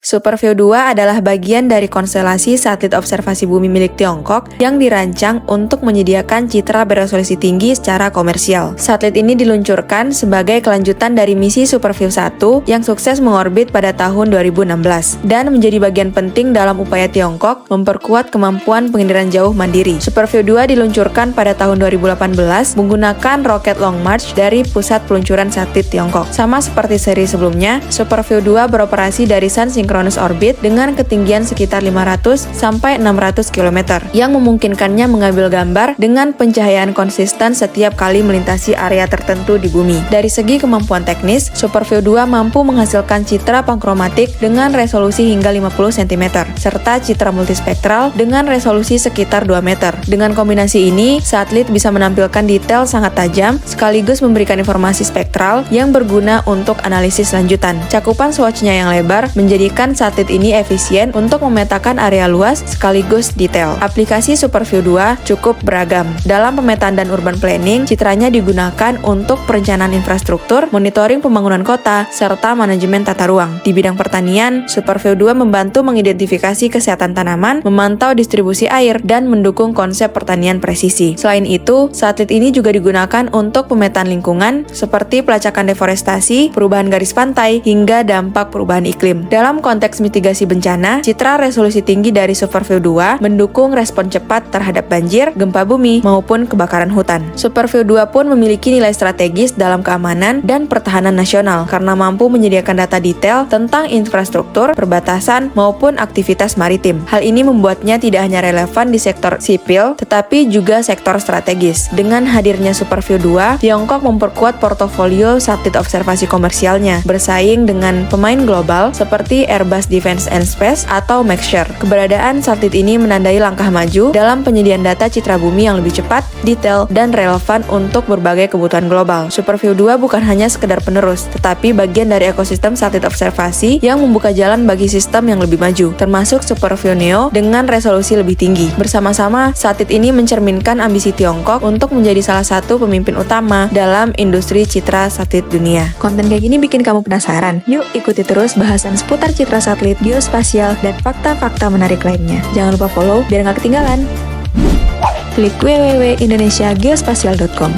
Superview-2 adalah bagian dari konstelasi satelit observasi bumi milik Tiongkok yang dirancang untuk menyediakan citra beresolusi tinggi secara komersial. Satelit ini diluncurkan sebagai kelanjutan dari misi Superview-1 yang sukses mengorbit pada tahun 2016 dan menjadi bagian penting dalam upaya Tiongkok memperkuat kemampuan penginderaan jauh mandiri. Superview-2 diluncurkan pada tahun 2018 menggunakan roket Long March dari pusat peluncuran satelit Tiongkok. Sama seperti seri sebelumnya, Superview-2 beroperasi dari Sun Synchronous Orbit dengan ketinggian sekitar 500 sampai 600 km yang memungkinkannya mengambil gambar dengan pencahayaan konsisten setiap kali melintasi area tertentu di bumi. Dari segi kemampuan teknis, Superview-2 mampu menghasilkan citra pankromatik dengan resolusi hingga 50 cm serta citra multispektral dengan resolusi sekitar 2 meter. Dengan kombinasi ini, satelit bisa menampilkan detail sangat tajam sekaligus memberikan informasi spektral yang berguna untuk analisis lanjutan. Cakupan swatch-nya yang lebar menjadikan satelit ini efisien untuk memetakan area luas sekaligus detail. Aplikasi Superview-2 cukup beragam. Dalam pemetaan dan urban planning, citranya digunakan untuk perencanaan infrastruktur, monitoring pembangunan kota, serta manajemen tata ruang. Di bidang pertanian, Superview-2 membantu mengidentifikasi kesehatan tanaman, memantau distribusi air, dan mendukung konsep pertanian presisi. Selain itu, satelit ini juga digunakan untuk pemetaan lingkungan, seperti pelacakan deforestasi, perubahan garis pantai, hingga dampak perubahan iklim. Dalam konteks mitigasi bencana, citra resolusi tinggi dari Superview-2 mendukung respon cepat terhadap banjir, gempa bumi, maupun kebakaran hutan. Superview-2 pun memiliki nilai strategis dalam keamanan dan pertahanan nasional karena mampu menyediakan data detail tentang infrastruktur, perbatasan, maupun aktivitas maritim. Hal ini membuatnya tidak hanya relevan di sektor sipil, tetapi juga sektor strategis. Dengan hadirnya Superview-2, Tiongkok memperkuat portofolio satelit observasi komersialnya, bersaing dengan pemain global seperti Airbus Defence and Space atau Maxar. Keberadaan satelit ini menandai langkah maju dalam penyediaan data citra bumi yang lebih cepat, detail, dan relevan untuk berbagai kebutuhan global. Superview-2 bukan hanya sekedar penerus, tetapi bagian dari ekosistem satelit observasi yang membuka jalan bagi sistem yang lebih maju, termasuk Superview-Neo dengan resolusi lebih tinggi. Bersama-sama, satelit ini mencerminkan ambisi Tiongkok untuk menjadi salah satu pemimpin utama dalam industri citra satelit dunia. Konten kayak gini bikin kamu penasaran? Yuk ikuti terus bahasan seputar citra satelit, geospasial, dan fakta-fakta menarik lainnya. Jangan lupa follow biar nggak ketinggalan. Klik www.indonesiageospasial.com.